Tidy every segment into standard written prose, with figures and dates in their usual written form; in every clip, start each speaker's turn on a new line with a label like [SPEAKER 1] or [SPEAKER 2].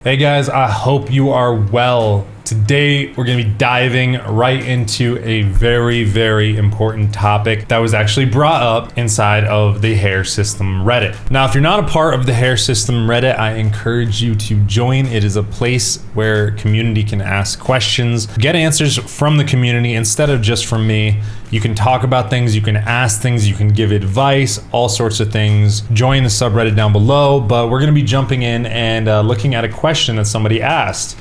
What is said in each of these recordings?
[SPEAKER 1] Hey guys, I hope you are well. Today, we're gonna be diving right into a very, very important topic that was actually brought up inside of the Hair System Reddit. Now, if you're not a part of the Hair System Reddit, I encourage you to join. It is a place where community can ask questions, get answers from the community instead of just from me. You can talk about things, you can ask things, you can give advice, all sorts of things. Join the subreddit down below, but we're gonna be jumping in and looking at a question that somebody asked.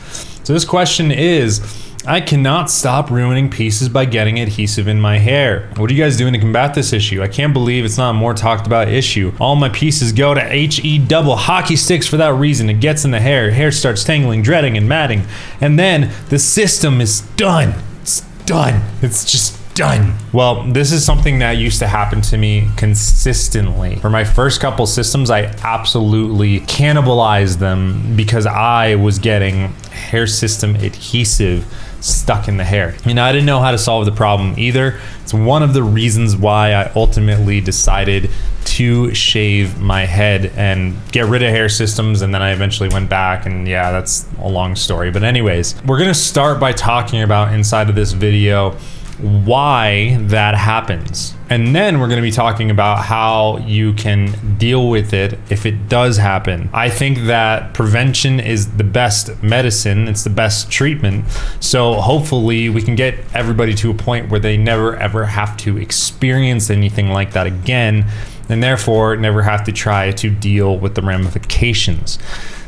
[SPEAKER 1] So this question is, I cannot stop ruining pieces by getting adhesive in my hair. What are you guys doing to combat this issue? I can't believe it's not a more talked about issue. All my pieces go to HE double hockey sticks for that reason. It gets in the hair starts tangling, dreading, and matting. And then the system is done. It's done. It's just done. Well, this is something that used to happen to me consistently. For my first couple systems, I absolutely cannibalized them because I was getting hair system adhesive stuck in the hair. And I didn't know how to solve the problem either. It's one of the reasons why I ultimately decided to shave my head and get rid of hair systems, and then I eventually went back, and yeah, that's a long story. But anyways, we're gonna start by talking about inside of this video why that happens. And then we're going to be talking about how you can deal with it if it does happen. I think that prevention is the best medicine. It's the best treatment. So hopefully we can get everybody to a point where they never ever have to experience anything like that again, and therefore never have to try to deal with the ramifications.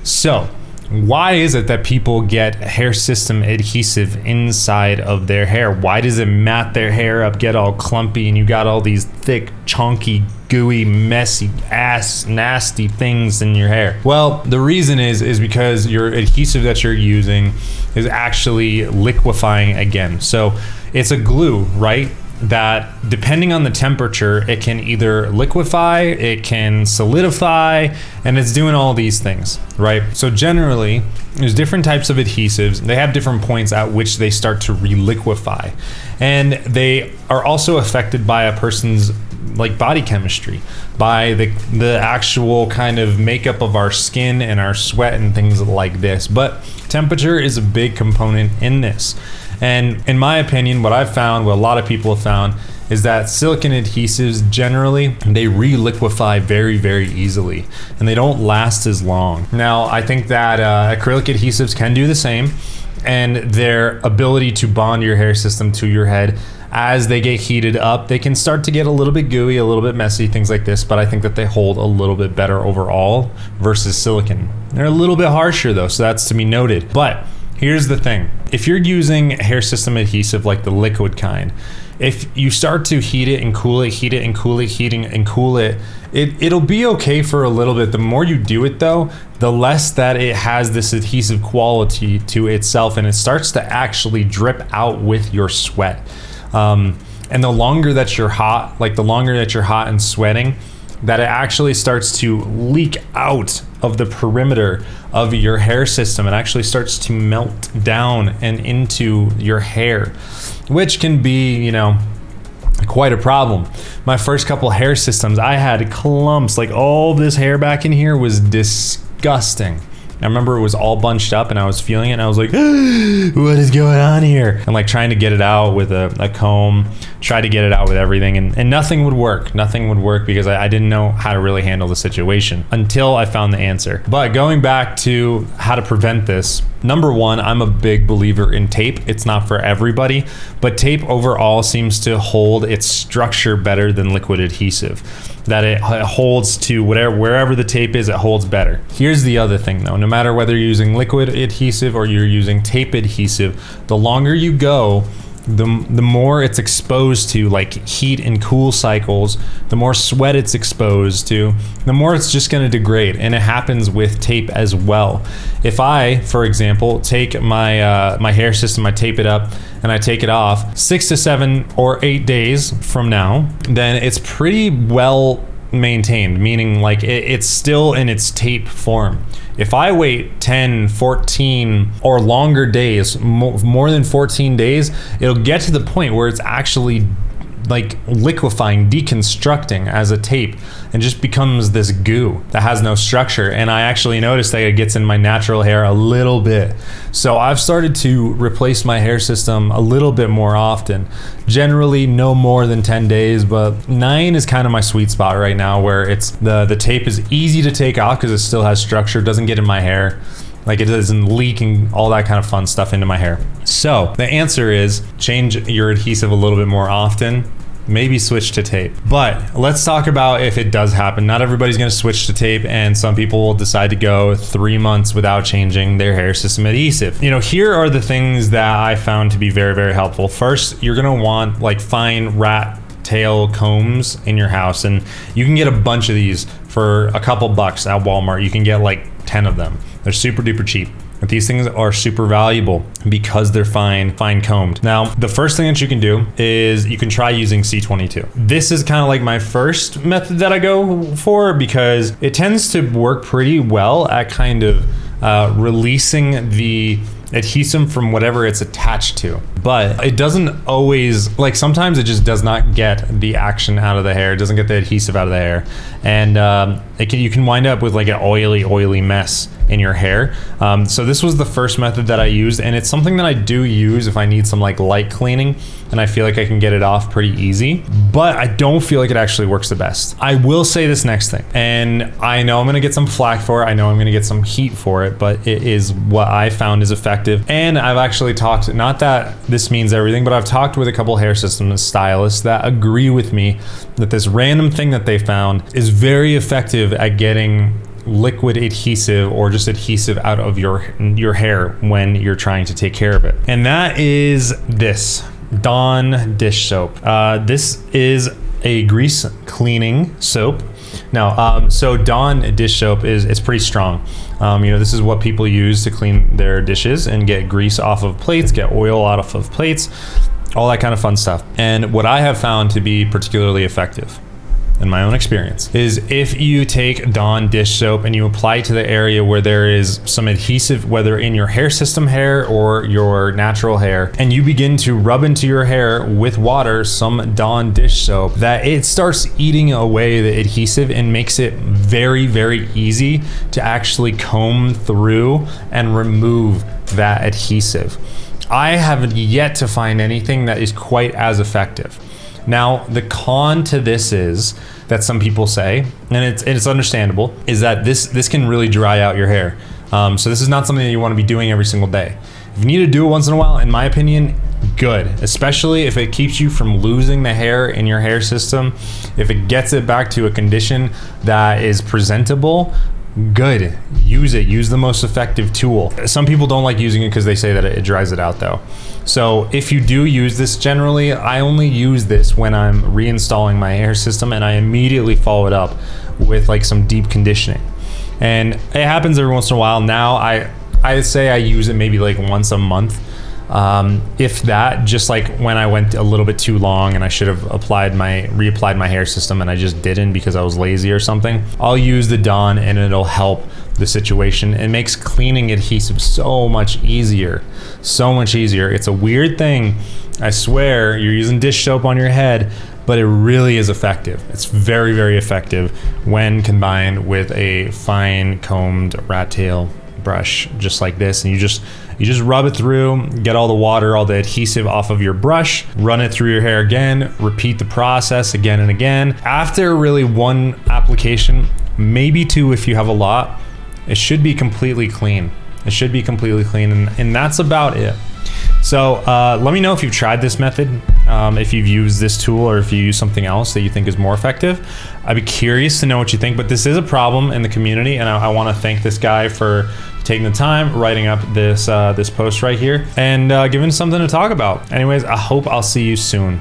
[SPEAKER 1] So why is it that people get hair system adhesive inside of their hair? Why does it mat their hair up, get all clumpy, and you got all these thick, chunky, gooey, messy, nasty things in your hair? Well, the reason is because your adhesive that you're using is actually liquefying again. So it's a glue, right? That depending on the temperature, it can either liquefy, it can solidify, and it's doing all these things, right? So generally, there's different types of adhesives. They have different points at which they start to reliquefy. And they are also affected by a person's like body chemistry, by the actual kind of makeup of our skin and our sweat and things like this. But temperature is a big component in this. And in my opinion, what I've found, what a lot of people have found, is that silicone adhesives generally, they reliquefy very, very easily, and they don't last as long. Now, I think that acrylic adhesives can do the same, and their ability to bond your hair system to your head as they get heated up, they can start to get a little bit gooey, a little bit messy, things like this, but I think that they hold a little bit better overall versus silicone. They're a little bit harsher though, so that's to be noted. But here's the thing. If you're using hair system adhesive like the liquid kind, if you start to heat it and cool it, heat it and cool it, heating and cool it, it'll be okay for a little bit. The more you do it though, the less that it has this adhesive quality to itself, and it starts to actually drip out with your sweat. And the longer that you're hot, and sweating, that it actually starts to leak out of the perimeter of your hair system. It actually starts to melt down and into your hair, which can be, you know, quite a problem. My first couple hair systems, I had clumps, like all this hair back in here was disgusting. I remember it was all bunched up and I was feeling it and I was like, what is going on here? And like trying to get it out with a comb, try to get it out with everything, and nothing would work. Nothing would work because I didn't know how to really handle the situation until I found the answer. But going back to how to prevent this, number one, I'm a big believer in tape. It's not for everybody, but tape overall seems to hold its structure better than liquid adhesive. That it holds to wherever the tape is, it holds better. Here's the other thing though, no matter whether you're using liquid adhesive or you're using tape adhesive, the longer you go, the more it's exposed to like heat and cool cycles, the more sweat it's exposed to, the more it's just going to degrade. And it happens with tape as well. If I, for example, take my my hair system, I tape it up and I take it off 6 to 7 or 8 days from now, then it's pretty well maintained, meaning like it's still in its tape form. If I wait 10, 14 or longer days, more than 14 days, it'll get to the point where it's actually like liquefying, deconstructing as a tape, and just becomes this goo that has no structure. And I actually noticed that it gets in my natural hair a little bit. So I've started to replace my hair system a little bit more often. Generally no more than 10 days, but 9 is kind of my sweet spot right now, where it's the tape is easy to take off because it still has structure, doesn't get in my hair. Like it doesn't leak and all that kind of fun stuff into my hair. So the answer is change your adhesive a little bit more often. Maybe switch to tape. But let's talk about if it does happen. Not everybody's going to switch to tape, and some people will decide to go 3 months without changing their hair system adhesive. You know, here are the things that I found to be very, very helpful. First, you're going to want like fine rat tail combs in your house, and you can get a bunch of these for a couple bucks at Walmart. You can get like 10 of them. They're super duper cheap. But these things are super valuable because they're fine combed. Now, the first thing that you can do is you can try using C22. This is kind of like my first method that I go for because it tends to work pretty well at kind of releasing the adhesive from whatever it's attached to. But it doesn't always, like sometimes it just does not get the action out of the hair. It doesn't get the adhesive out of the hair. And you can wind up with like an oily mess in your hair. So this was the first method that I used, and it's something that I do use if I need some like light cleaning and I feel like I can get it off pretty easy, but I don't feel like it actually works the best. I will say this next thing, and I know I'm gonna get some flack for it. I know I'm gonna get some heat for it, but it is what I found is effective. And I've actually talked, not that this means everything, but I've talked with a couple hair system stylists that agree with me that this random thing that they found is very effective at getting liquid adhesive or just adhesive out of your hair when you're trying to take care of it. And that is this Dawn dish soap. This is a grease cleaning soap. Now, so Dawn dish soap it's pretty strong. You know, this is what people use to clean their dishes and get grease off of plates, get oil out of plates, all that kind of fun stuff. And what I have found to be particularly effective in my own experience is if you take Dawn dish soap and you apply it to the area where there is some adhesive, whether in your hair system hair or your natural hair, and you begin to rub into your hair with water some Dawn dish soap, that it starts eating away the adhesive and makes it very, very easy to actually comb through and remove that adhesive. I haven't yet to find anything that is quite as effective. Now, the con to this is that some people say, and it's understandable, is that this can really dry out your hair. So this is not something that you want to be doing every single day. If you need to do it once in a while, in my opinion, good. Especially if it keeps you from losing the hair in your hair system. If it gets it back to a condition that is presentable, good. Use it. Use the most effective tool. Some people don't like using it because they say that it dries it out though. So if you do use this, generally I only use this when I'm reinstalling my hair system, and I immediately follow it up with like some deep conditioning. And it happens every once in a while. Now I say I use it maybe like once a month. If that, just like when I went a little bit too long and I should have reapplied my hair system and I just didn't because I was lazy or something, I'll use the Dawn and it'll help the situation. It makes cleaning adhesive so much easier. So much easier. It's a weird thing. I swear you're using dish soap on your head, but it really is effective. It's very, very effective when combined with a fine combed rat tail brush just like this, and you just rub it through, get all the water, all the adhesive off of your brush, run it through your hair again, repeat the process again and again. After really one application, maybe two if you have a lot, it should be completely clean. It should be completely clean, and that's about it. So let me know if you've tried this method, if you've used this tool, or if you use something else that you think is more effective. I'd be curious to know what you think, but this is a problem in the community, and I want to thank this guy for taking the time, writing up this post right here, and giving something to talk about. Anyways, I hope I'll see you soon.